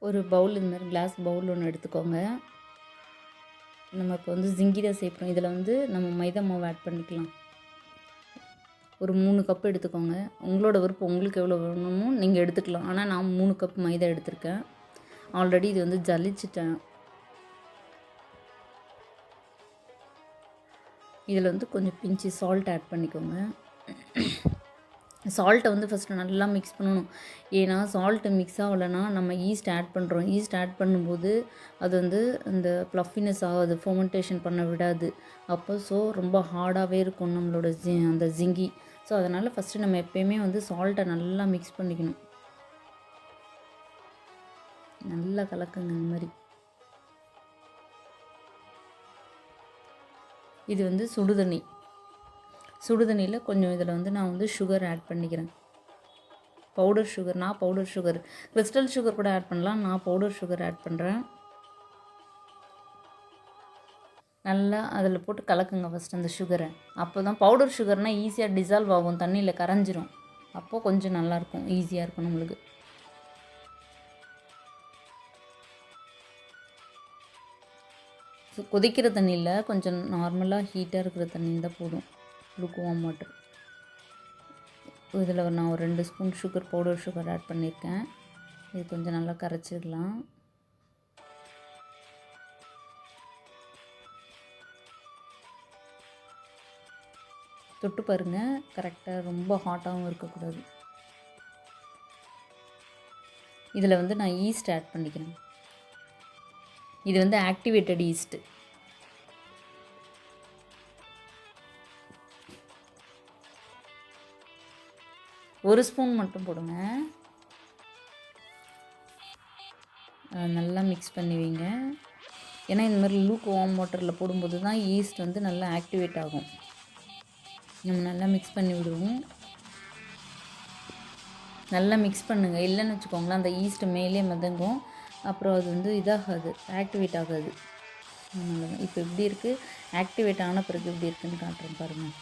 ஒரு பவுல் இந்த மாதிரி கிளாஸ் பவுல் ஒன்று எடுத்துக்கோங்க. நம்ம இப்போ வந்து ஜிங்கி தான் சேர்க்குறோம். இதில் வந்து நம்ம மைதா மாவு ஆட் பண்ணிக்கலாம். ஒரு 3 கப் எடுத்துக்கோங்க. உங்களோட விருப்பம், உங்களுக்கு எவ்வளோ வேணுமோ நீங்கள் எடுத்துக்கலாம். ஆனால் நான் 3 கப் மைதா எடுத்திருக்கேன். ஆல்ரெடி இது வந்து ஜலிச்சிட்டேன். இதில் வந்து கொஞ்சம் பிஞ்சு சால்ட் ஆட் பண்ணிக்கோங்க. சால்ட்டை வந்து ஃபஸ்ட்டு நல்லா மிக்ஸ் பண்ணணும். ஏன்னா சால்ட்டு மிக்ஸ் ஆகலைன்னா நம்ம ஈஸ்ட் ஆட் பண்ணுறோம். ஈஸ்ட் ஆட் பண்ணும்போது அது வந்து இந்த ப்ளஃபினஸ் ஆகாது, ஃபெர்மெண்டேஷன் பண்ண விடாது. அப்போ ரொம்ப ஹார்டாகவே இருக்கும் நம்மளோட அந்த ஜிங்கி. ஸோ அதனால் ஃபஸ்ட்டு நம்ம எப்போயுமே வந்து சால்ட்டை நல்லா மிக்ஸ் பண்ணிக்கணும். நல்லா கலக்குங்க இந்த மாதிரி. இது வந்து சுடுதண்ணி. சுடுதண்ணியில் கொஞ்சம் இதில் வந்து நான் வந்து சுகர் ஆட் பண்ணிக்கிறேன். Powder sugar. நான் பவுடர் சுகர், கிறிஸ்டல் சுகர் கூட ஆட் பண்ணலாம். நான் பவுடர் சுகர் ஆட் பண்ணுறேன். நல்லா அதில் போட்டு கலக்குங்க ஃபஸ்ட் அந்த சுகரை. அப்போ தான் பவுடர் சுகர்னால் ஈஸியாக டிசால்வ் ஆகும், தண்ணியில் கரைஞ்சிரும். அப்போது கொஞ்சம் நல்லாயிருக்கும், ஈஸியாக இருக்கும் நம்மளுக்கு. ஸோ கொதிக்கிற தண்ணியில் கொஞ்சம் நார்மலாக ஹீட்டாக இருக்கிற தண்ணி தான் போதும். Lukewarm water. இதில் நான் ஒரு 2 spoon sugar, powder sugar add பண்ணியிருக்கேன். இது கொஞ்சம் நல்லா கரைச்சிடலாம். தொட்டு பாருங்கள், கரெக்டாக ரொம்ப ஹாட்டாகவும் இருக்கக்கூடாது. இதில் வந்து நான் ஈஸ்ட் ஆட் பண்ணிக்கிறேன். இது வந்து ஆக்டிவேட்டட் ஈஸ்ட்டு. ஒரு ஸ்பூன் மட்டும் போடுங்க. நல்லா மிக்ஸ் பண்ணுவீங்க. ஏன்னா இந்த மாதிரி லூக் வார்ம் வாட்டரில் போடும்போது தான் ஈஸ்ட் வந்து நல்லா ஆக்டிவேட் ஆகும். நம்ம நல்லா மிக்ஸ் பண்ணி விடுவோம். நல்லா மிக்ஸ் பண்ணுங்கள். இல்லைன்னு வச்சுக்கோங்களேன், அந்த ஈஸ்ட்டு மேலே மிதங்கும். அப்புறம் அது வந்து இதாகாது, ஆக்டிவேட் ஆகாது. இப்போ எப்படி இருக்குது, ஆக்டிவேட் ஆன பிறகு எப்படி இருக்குதுன்னு காட்டுறேன் பாருங்கள்.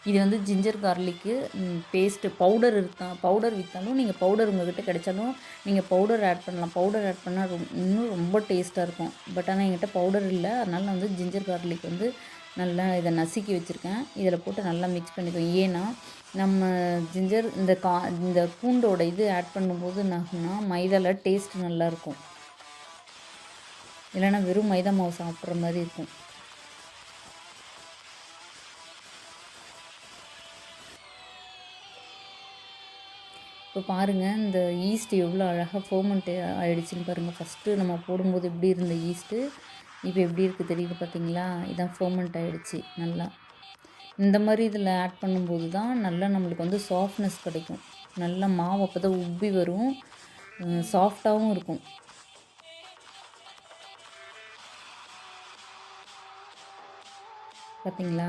இது வந்து ginger garlic paste powder powder விற்றாலும் நீங்கள் பவுடர் உங்கள்கிட்ட கிடைச்சாலும் நீங்கள் பவுடர் ஆட் பண்ணலாம். பவுடர் ஆட் பண்ணால் இன்னும் ரொம்ப டேஸ்ட்டாக இருக்கும். பட் ஆனால் என்கிட்ட பவுடர் இல்லை, அதனால் நான் வந்து ஜிஞ்சர் கார்லிக் வந்து நல்லா இதை நசுக்கி வச்சுருக்கேன். இதில் போட்டு நல்லா மிக்ஸ் பண்ணிக்குவோம். ஏன்னா நம்ம ஜிஞ்சர் இந்த பூண்டோட இது ஆட் பண்ணும்போது என்னாகும்னா மைதாவில் டேஸ்ட் நல்லாயிருக்கும். இல்லைன்னா வெறும் மைதா மாவு சாப்பிட்ற மாதிரி இருக்கும். இப்போ பாருங்கள், இந்த ஈஸ்ட் எவ்வளோ அழகாக ஃபெர்மெண்ட் ஆகிடுச்சின்னு பாருங்கள். ஃபஸ்ட்டு நம்ம போடும்போது எப்படி இருந்த ஈஸ்ட்டு இப்போ எப்படி இருக்குது தெரியுது பார்த்தீங்களா? இதான் ஃபெர்மெண்ட் ஆகிடுச்சி நல்லா. இந்த மாதிரி இதில் ஆட் பண்ணும்போது தான் நல்லா நம்மளுக்கு வந்து சாஃப்ட்னஸ் கிடைக்கும். நல்லா மாவு அப்போ தான் உப்பி வரும், சாஃப்டாகவும் இருக்கும். பார்த்தீங்களா?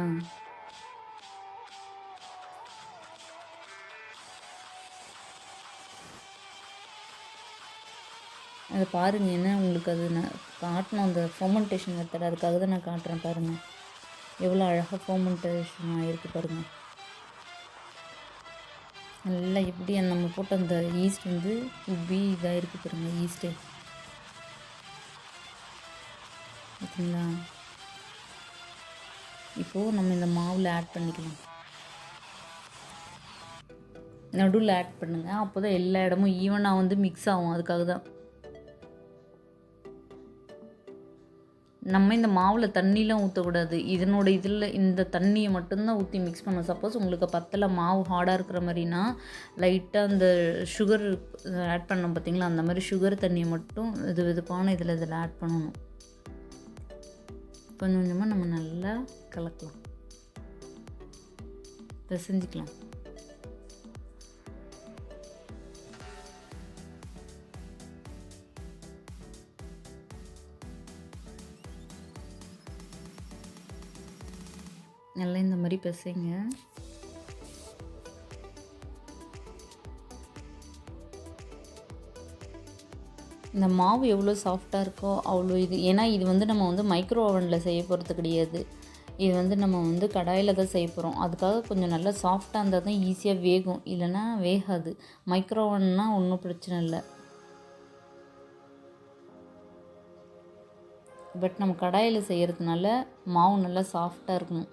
அதை பாருங்கள். என்ன உங்களுக்கு அது நான் காட்டணும், அந்த ஃபெர்மெண்டேஷன் மெத்தட், அதுக்காக தான் நான் காட்டுறேன். பாருங்கள் எவ்வளோ அழகாக ஃபெர்மெண்டேஷன் ஆகிருக்கு பாருங்கள். நல்லா எப்படி நம்ம போட்ட அந்த ஈஸ்ட் வந்து உப்பி இதாக இருக்குது பாருங்கள் ஈஸ்ட்டு. ஓகேங்களா? இப்போது நம்ம இந்த மாவில் ஆட் பண்ணிக்கலாம். நடுவில் ஆட் பண்ணுங்கள், அப்போ தான் எல்லா இடமும் ஈவனாக வந்து மிக்ஸ் ஆகும். அதுக்காக தான் நம்ம இந்த மாவில் தண்ணிலாம் ஊற்றக்கூடாது. இதில் இந்த தண்ணியை மட்டும்தான் ஊற்றி மிக்ஸ் பண்ணணும். சப்போஸ் உங்களுக்கு பத்தலை, மாவு ஹார்டாக இருக்கிற மாதிரினா லைட்டாக அந்த சுகர் ஆட் பண்ணோம் பார்த்திங்களா, அந்த மாதிரி சுகர் தண்ணியை மட்டும் வெதுப்பான இதில் ஆட் பண்ணணும். கொஞ்சம் கொஞ்சமாக நம்ம நல்லா கலக்கலாம், பிசைஞ்சிக்கலாம். நல்லா இந்த மாதிரி பிசைங்க. இந்த மாவு எவ்வளோ சாஃப்டாக இருக்கோ அவ்வளோ இது. ஏன்னா இது வந்து நம்ம வந்து மைக்ரோ ஓவனில் செய்ய போகிறது கிடையாது. இது வந்து நம்ம வந்து கடாயில் தான் செய்ய போகிறோம். அதுக்காக கொஞ்சம் நல்லா சாஃப்டாக இருந்தால் தான் ஈஸியாக வேகும், இல்லைன்னா வேகாது. மைக்ரோவன்னா ஒன்றும் பிரச்சனை இல்லை. பட் நம்ம கடாயில் செய்கிறதுனால மாவு நல்லா சாஃப்டாக இருக்கணும்.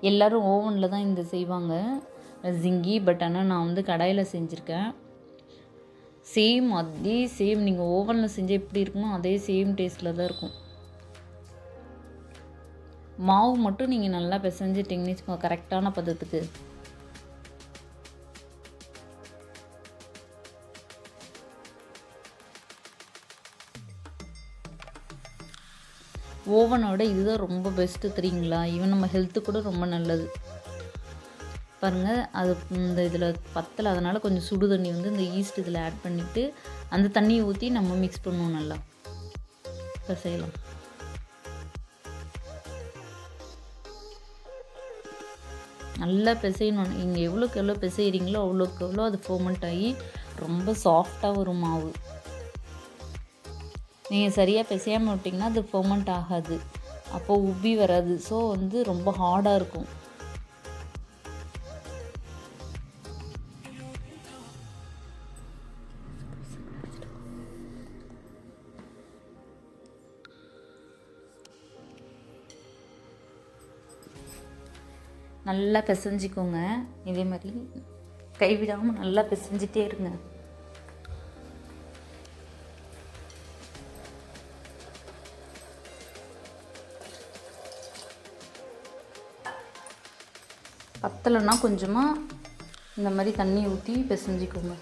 எல்லோரும் ஓவனில் தான் இந்த செய்வாங்க ஜிங்கி. பட் ஆனால் நான் வந்து கடாயில் செஞ்சுருக்கேன். அதே சேம் நீங்கள் ஓவனில் செஞ்சால் எப்படி இருக்குமோ அதே சேம் டேஸ்ட்டில் தான் இருக்கும். மாவு மட்டும் நீங்கள் நல்லா பிசைஞ்சிட்டிங்கன்னு வச்சுக்கோங்க கரெக்டான பதத்துக்கு. ஓவனோட இதுதான் ரொம்ப பெஸ்ட்டு தெரியுங்களா. ஈவன் நம்ம ஹெல்த்து கூட ரொம்ப நல்லது. பாருங்கள், அது இந்த இதில் பத்தலை, அதனால் கொஞ்சம் சுடு தண்ணி வந்து இந்த ஈஸ்ட் இதில் ஆட் பண்ணிவிட்டு அந்த தண்ணியை ஊற்றி நம்ம மிக்ஸ் பண்ணுவோம். நல்லா செய்யலாம். நல்லா பிசையணும். நீங்கள் எவ்வளோக்கு எவ்வளோ பிசைகிறீங்களோ அவ்வளோக்கு எவ்வளோ அது ஃபர்மெண்ட் ஆகி ரொம்ப சாஃப்டாக வரும் மாவு. நீங்கள் சரியாக பிசையாமல் விட்டிங்கன்னா அது ஃபர்மெண்ட் ஆகாது, அப்போது உப்பி வராது. ஸோ வந்து ரொம்ப ஹார்டாக இருக்கும். நல்லா பிசைஞ்சிக்கோங்க. இதே மாதிரி கைவிடாமல் நல்லா பிசைஞ்சிட்டே இருங்க. பத்தலைன்னா கொஞ்சமாக இந்த மாதிரி தண்ணி ஊற்றி பிசைஞ்சிக்கோங்க.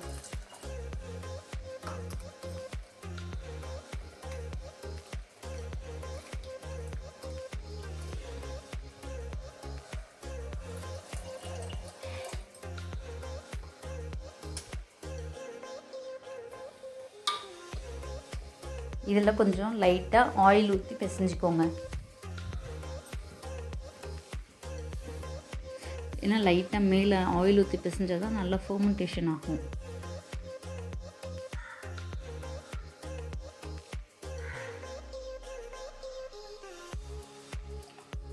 இதில் கொஞ்சம் லைட்டாக ஆயில் ஊற்றி பிசைஞ்சிக்கோங்க. ஏன்னா லைட்டாக மேலே ஆயில் ஊற்றி பிசைஞ்சால் தான் நல்லா ஃபர்மெண்டேஷன் ஆகும்.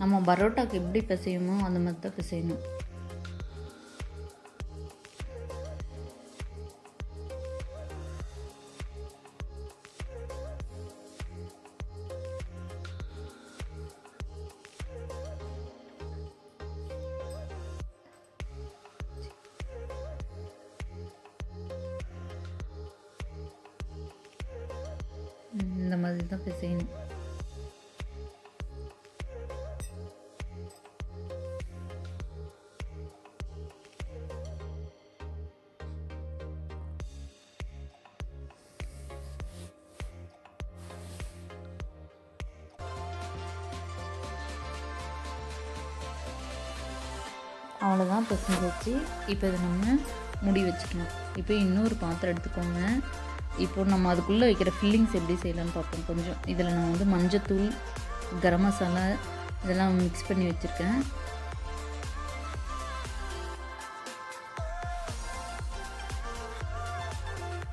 நம்ம பரோட்டாக்கு எப்படி பிசையுமோ அந்த மாதிரி தான் பிசையணும். இந்த மாதிரி தான் பிசையணும். அவ்வளோதான் பிசைஞ்சு வச்சு இப்போ இதை நம்ம மூடி வச்சுக்கணும். இப்போ இன்னொரு பாத்திரம் எடுத்துக்கோங்க. இப்போது நம்ம அதுக்குள்ளே வைக்கிற ஃபில்லிங்ஸ் எப்படி செய்யலான்னு பார்ப்போம். கொஞ்சம் இதில் நான் வந்து மஞ்சத்தூள், கரம் மசாலா இதெல்லாம் மிக்ஸ் பண்ணி வச்சுருக்கேன்.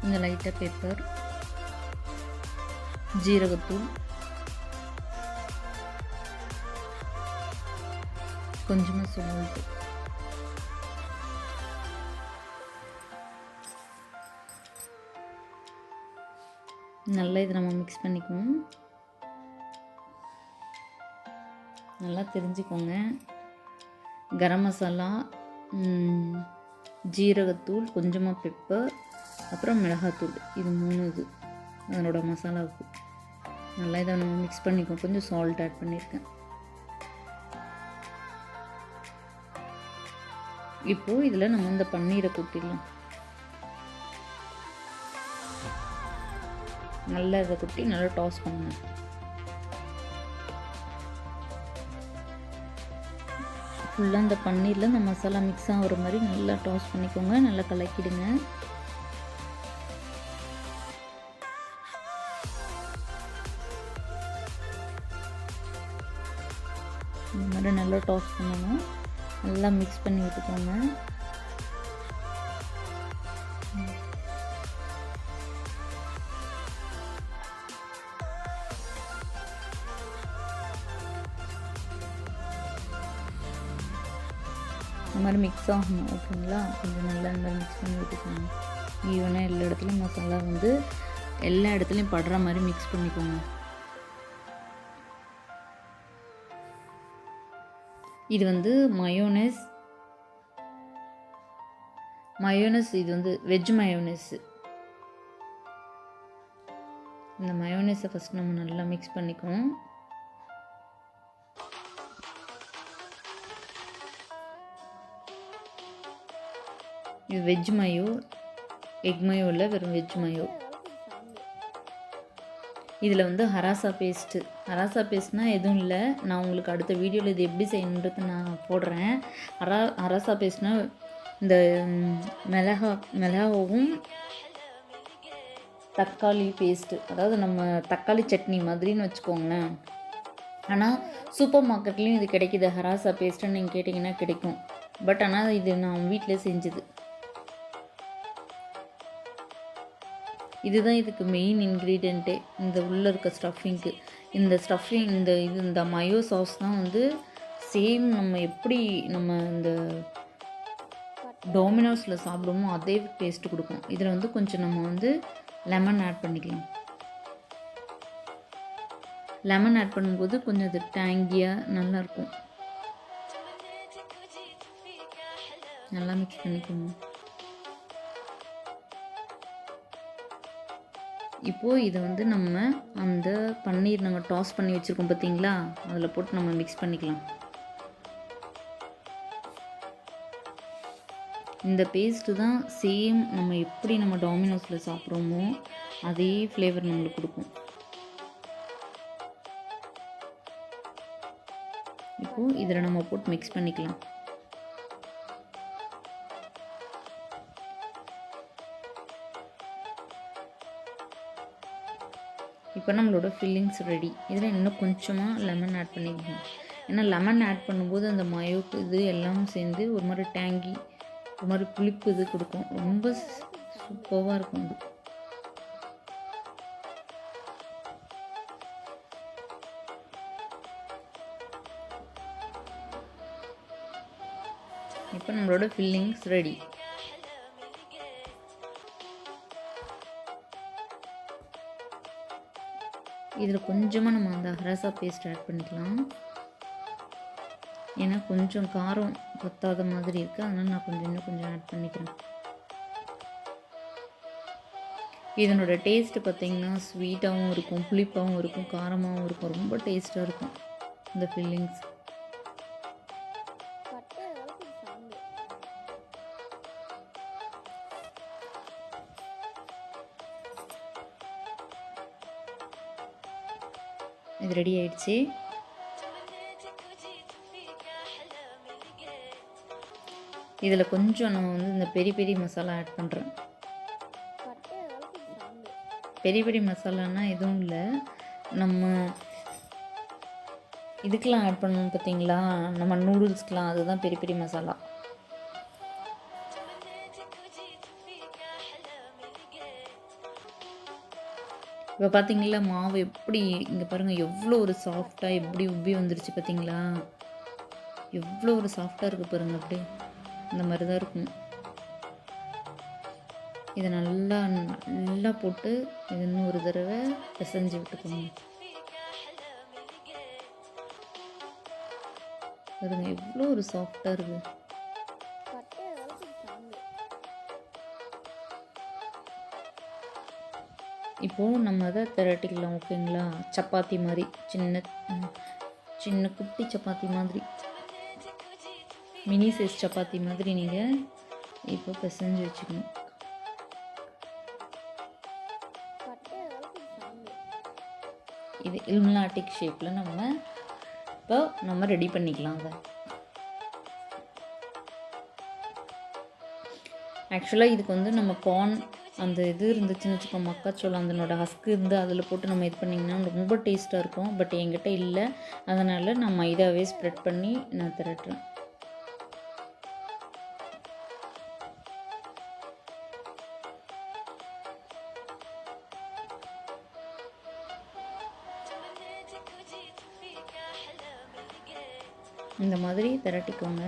இந்த லைட்டாக பெப்பர், ஜீரகத்தூள், கொஞ்சமாக சால்ட்டு, நல்லா இதை நம்ம மிக்ஸ் பண்ணிக்குவோம். நல்லா தெரிஞ்சுக்கோங்க. கரம் மசாலா, ஜீரகத்தூள், கொஞ்சமாக பெப்பர், அப்புறம் மிளகாத்தூள், இது 3 இது அதனோட மசாலாவுக்கு. நல்லா இதை நம்ம மிக்ஸ் பண்ணிக்குவோம். கொஞ்சம் சால்ட் ஆட் பண்ணியிருக்கேன். இப்போது இதில் நம்ம இந்த பன்னீரை கொட்டிடலாம். நல்லா இதை கொட்டி நல்லா டாஸ் பண்ணுங்க. ஃபுல்லாக இந்த பன்னீரில் இந்த மசாலா மிக்ஸ் ஆகிற மாதிரி நல்லா டாஸ் பண்ணிக்கோங்க. நல்லா கலக்கிடுங்க. இந்த மாதிரி நல்லா டாஸ் பண்ணணும். நல்லா மிக்ஸ் பண்ணி விட்டுக்கோங்க. மாதிரி மிக்ஸ் ஆகணும். ஓகேங்களா? கொஞ்சம் நல்லா இந்த மாதிரி மிக்ஸ் பண்ணி விட்டுக்கோங்க. ஈவனாக எல்லா இடத்துலையும் மசாலா வந்து எல்லா இடத்துலையும் படுற மாதிரி மிக்ஸ் பண்ணிக்கோங்க. இது வந்து மயோனஸ், இது வந்து வெஜ் மயோனஸ். இந்த மயோனஸை ஃபஸ்ட் நம்ம நல்லா மிக்ஸ் பண்ணிக்குவோம். இது வெஜ் மயோ, எக் மயோ இல்லை, வெறும் வெஜ் மயோ. இதில் வந்து ஹராசா பேஸ்ட்னால் எதுவும் இல்லை. நான் உங்களுக்கு அடுத்த வீடியோவில் இது எப்படி செய்யணுன்றது நான் போடுறேன். ஹராசா பேஸ்ட்னால் இந்த மிளகாவும் தக்காளி பேஸ்ட்டு, அதாவது நம்ம தக்காளி சட்னி மாதிரின்னு வச்சுக்கோங்களேன். ஆனால் சூப்பர் மார்க்கெட்லேயும் இது கிடைக்கிது. ஹராசா பேஸ்ட்டுன்னு நீங்கள் கேட்டிங்கன்னா கிடைக்கும். பட் ஆனால் இது நான் வீட்டிலே செஞ்சது. இதுதான் இதுக்கு மெயின் இன்க்ரீடியண்ட்டே, இந்த உள்ளே இருக்க ஸ்டஃபிங்க்கு. இந்த மயோ சாஸ் தான் வந்து சேம் நம்ம எப்படி நம்ம இந்த டொமினோஸில் சாப்பிடுவோமோ அதே டேஸ்ட்டு கொடுக்கும். இதில் வந்து கொஞ்சம் நம்ம வந்து லெமன் ஆட் பண்ணிக்கலாம். லெமன் ஆட் பண்ணும்போது கொஞ்சம் அது டேங்கியாக நல்லாயிருக்கும். நல்லா மிக்ஸ் பண்ணிக்கோங்க. இப்போது இதை வந்து நம்ம அந்த பன்னீர் நம்ம டாஸ் பண்ணி வச்சுருக்கோம் பார்த்தீங்களா, அதில் போட்டு நம்ம மிக்ஸ் பண்ணிக்கலாம். இந்த பேஸ்ட்டு தான் சேம் நம்ம எப்படி நம்ம டாமினோஸில் சாப்பிட்றோமோ அதே ஃப்ளேவர் நம்மளுக்கு கொடுக்கும். இப்போது இதில் நம்ம போட்டு மிக்ஸ் பண்ணிக்கலாம். இப்போ நம்மளோட ஃபில்லிங்ஸ் ரெடி. இதில் இன்னும் கொஞ்சமாக லெமன் ஆட் பண்ணிக்கணும். ஏன்னா லெமன் ஆட் பண்ணும்போது அந்த மயோக்கு இது எல்லாம் சேர்ந்து ஒரு மாதிரி டேங்கி, ஒரு மாதிரி புளிப்பு இது கொடுக்கும். ரொம்ப சூப்பராக இருக்கும் அது. இப்போ நம்மளோட ஃபில்லிங்ஸ் ரெடி. இதில் கொஞ்சமாக நம்ம அந்த ஹராசா பேஸ்ட் ஆட் பண்ணிக்கலாம். ஏன்னா கொஞ்சம் காரம் பத்தாத மாதிரி இருக்குது, அதனால் நான் இன்னும் கொஞ்சம் ஆட் பண்ணிக்கிறேன். இதனோட டேஸ்ட்டு பார்த்திங்கன்னா ஸ்வீட்டாகவும் இருக்கும், புளிப்பாகவும் இருக்கும், காரமாகவும் இருக்கும். ரொம்ப டேஸ்ட்டாக இருக்கும் இந்த ஃபில்லிங்ஸ். இது ரெடி ஆயிடுச்சு. இதில் கொஞ்சம் நான் வந்து இந்த பெரி மசாலா ஆட் பண்ணுறேன். பெரி மசாலான்னா எதுவும் இல்லை, நம்ம இதுக்கெலாம் ஆட் பண்ணணும் பார்த்தீங்களா, நம்ம நூடுல்ஸ்க்கெலாம், அதுதான் பெரி மசாலா. இப்போ பார்த்தீங்களா மாவு எப்படி, இங்கே பாருங்கள் எவ்வளோ ஒரு சாஃப்டாக எப்படி உப்பி வந்துருச்சு பார்த்தீங்களா, எவ்வளோ ஒரு சாஃப்டாக இருக்குது பாருங்கள். அப்படியே இந்த மாதிரி தான் இருக்கும். இதை நல்லா போட்டு இது இன்னும் ஒரு தடவை பிசைஞ்சு விட்டுக்கோங்க. பாருங்க எவ்வளோ ஒரு சாஃப்டாக இருக்குது. இப்போது நம்ம அதை திரட்டிக்கலாம். ஓகேங்களா? சப்பாத்தி மாதிரி சின்ன குட்டி சப்பாத்தி மாதிரி, மினி சைஸ் சப்பாத்தி மாதிரி நீங்கள் இப்போ பிசைஞ்சு வச்சுக்கணும். இது 𝘨𝑚𝑙𝑎ட்டிக் ஷேப்பில் நம்ம ரெடி பண்ணிக்கலாம். அதை ஆக்சுவலாக இதுக்கு வந்து நம்ம கார்ன் அந்த இது இருந்துச்சுன்னு வச்சுக்கோங்க, மக்காச்சோளம் அதனோட ஹஸ்க் இருந்து அதில் போட்டு நம்ம இது பண்ணிங்கன்னா ரொம்ப டேஸ்ட்டாக இருக்கும். பட் என்கிட்ட இல்லை, அதனால் நான் மைதாவே ஸ்ப்ரெட் பண்ணி நான் திரட்டுறேன். இந்த மாதிரி திரட்டிக்கோங்க.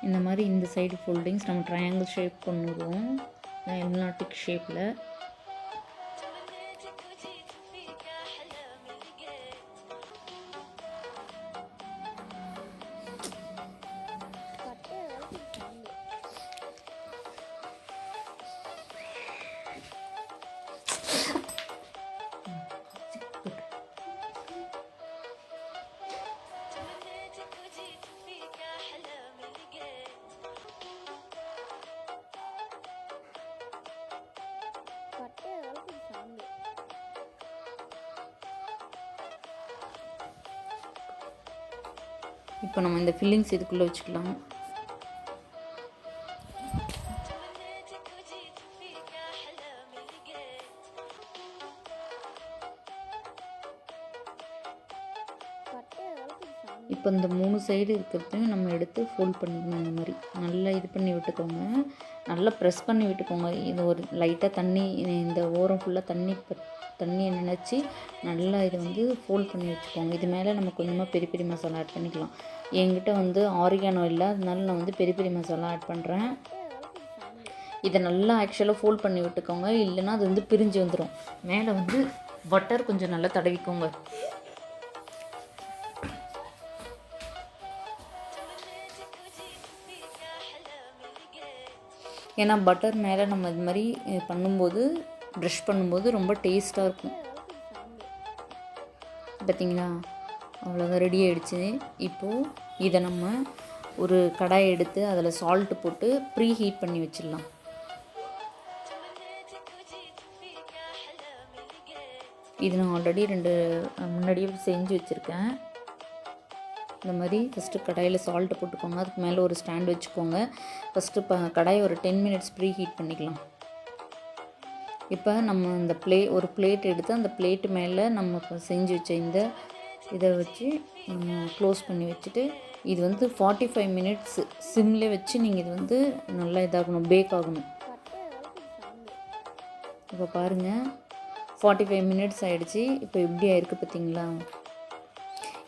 இந்த மாதிரி இந்த சைடு ஃபோல்டிங்ஸ் நம்ம ட்ரையாங்கிள் ஷேப் பண்ணுவோம், எல்னாட்டிக் ஷேப்பில். இப்போ நம்ம இந்த ஃபில்லிங்ஸ் இதுக்குள்ளே வச்சுக்கலாம். இப்போ இந்த 3 சைடு இருக்கிறதையும் நம்ம எடுத்து ஃபோல்ட் பண்ணிக்கணும். இந்த மாதிரி நல்லா இது பண்ணி விட்டுக்கோங்க, நல்லா ப்ரெஸ் பண்ணி விட்டுக்கோங்க. இது ஒரு லைட்டாக தண்ணி, இந்த ஓரம் ஃபுல்லாக தண்ணியை நினச்சி நல்லா இதை வந்து ஃபோல்ட் பண்ணி வச்சுக்கோங்க. இது மேலே நம்ம கொஞ்சமாக பெரி பெரி மசாலா ஆட் பண்ணிக்கலாம். என்கிட்ட வந்து ஆரிகானோ இல்லை, அதனால நான் வந்து பெரி பெரி மசாலா ஆட் பண்ணுறேன். இதை நல்லா ஆக்சுவலாக ஃபோல்ட் பண்ணி விட்டுக்கோங்க, இல்லைன்னா அது வந்து பிரிஞ்சு வந்துடும். மேலே வந்து பட்டர் கொஞ்சம் நல்லா தடவிக்கோங்க. ஏன்னா பட்டர் மேலே நம்ம இது மாதிரி பண்ணும்போது, ப்ரஷ் பண்ணும்போது ரொம்ப டேஸ்ட்டாக இருக்கும். பார்த்திங்களா, அவ்வளோதான், ரெடி ஆகிடுச்சு. இப்போது இதை நம்ம ஒரு கடாயை எடுத்து அதில் சால்ட்டு போட்டு ப்ரீ ஹீட் பண்ணி வச்சிடலாம். இது நான் ஆல்ரெடி 2 முன்னாடியே செஞ்சு வச்சுருக்கேன். இந்த மாதிரி ஃபஸ்ட்டு கடாயில் சால்ட்டு போட்டுக்கோங்க, அதுக்கு மேலே ஒரு ஸ்டாண்ட் வச்சுக்கோங்க. ஃபஸ்ட்டு கடாயை ஒரு 10 மினிட்ஸ் ப்ரீ ஹீட் பண்ணிக்கலாம். இப்போ நம்ம இந்த ஒரு பிளேட் எடுத்து அந்த பிளேட்டு மேலே நம்ம இப்போ செஞ்சு வச்ச இந்த இதை வச்சு நம்ம க்ளோஸ் பண்ணி வச்சுட்டு, இது வந்து 45 மினிட்ஸ் சிம்மில் வச்சு நீங்கள் இது வந்து நல்லா இதாகணும், பேக் ஆகணும். இப்போ பாருங்கள், 45 மினிட்ஸ் ஆகிடுச்சி. இப்போ எப்படி ஆயிருக்கு பார்த்திங்களா?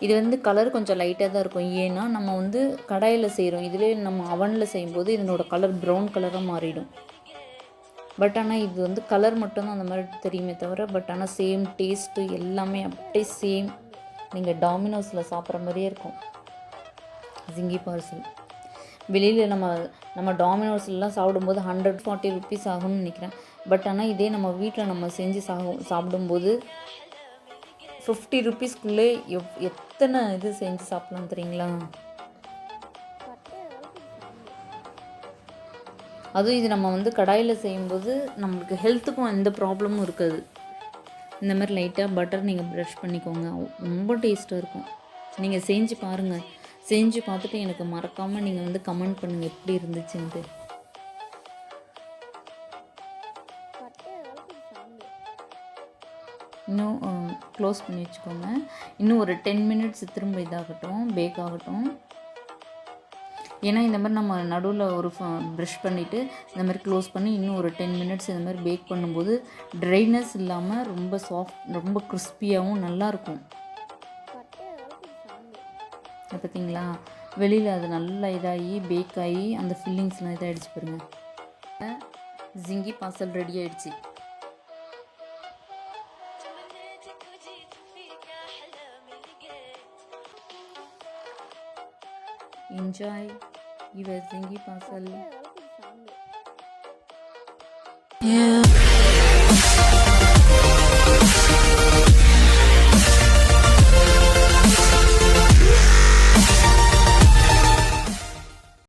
இது வந்து கலர் கொஞ்சம் லைட்டாக தான் இருக்கும், ஏன்னா நம்ம வந்து கடாயில் செய்கிறோம். இதிலே நம்ம அவனில் செய்யும்போது இதனோட கலர் ப்ரௌன் கலராக மாறிடும். பட் ஆனால் இது வந்து கலர் மட்டும்தான் அந்த மாதிரி தெரியுமே தவிர, பட் ஆனால் சேம் டேஸ்ட்டு எல்லாமே அப்படியே சேம், நீங்கள் டாமினோஸில் சாப்பிட்ற மாதிரியே இருக்கும். ஜிங்கி பார்சல் வெளியில் நம்ம டாமினோஸ்லாம் சாப்பிடும்போது 140 ருபீஸ் ஆகும்னு நினைக்கிறேன். பட் ஆனால் இதே நம்ம வீட்டில் நம்ம செஞ்சு சாப்பிடும்போது 50 ருபீஸ்க்குள்ளே எத்தனை இது செஞ்சு சாப்பிட்லாம் தெரியுங்களா? அதுவும் இது நம்ம வந்து கடாயில் செய்யும்போது நம்மளுக்கு ஹெல்த்துக்கும் எந்த ப்ராப்ளமும் இருக்காது. இந்த மாதிரி லைட்டாக பட்டர் நீங்கள் ப்ரஷ் பண்ணிக்கோங்க, ரொம்ப டேஸ்ட்டாக இருக்கும். நீங்கள் செஞ்சு பாருங்கள், செஞ்சு பார்த்துட்டு எனக்கு மறக்காமல் நீங்கள் வந்து கமெண்ட் பண்ணுங்கள் எப்படி இருந்துச்சுன்ட்டு. இன்னும் க்ளோஸ் பண்ணி வச்சுக்கோங்க. இன்னும் ஒரு 10 மினிட்ஸ் திரும்ப இதாகட்டும், பேக் ஆகட்டும். ஏன்னா இந்த மாதிரி நம்ம நடுவில் ஒரு ப்ரஷ் பண்ணிவிட்டு இந்த மாதிரி க்ளோஸ் பண்ணி இன்னும் ஒரு 10 மினிட்ஸ் இந்த மாதிரி பேக் பண்ணும்போது ட்ரைனஸ் இல்லாமல் ரொம்ப சாஃப்ட், ரொம்ப கிறிஸ்பியாகவும் நல்லாயிருக்கும். பார்த்திங்களா, வெளியில் அது நல்லா இதாகி பேக் ஆகி அந்த ஃபில்லிங்ஸ்லாம் இதாகிடுச்சு பாருங்கள். ஜிங்கி பார்சல் ரெடி ஆகிடுச்சு. Enjoy your zingy parcel.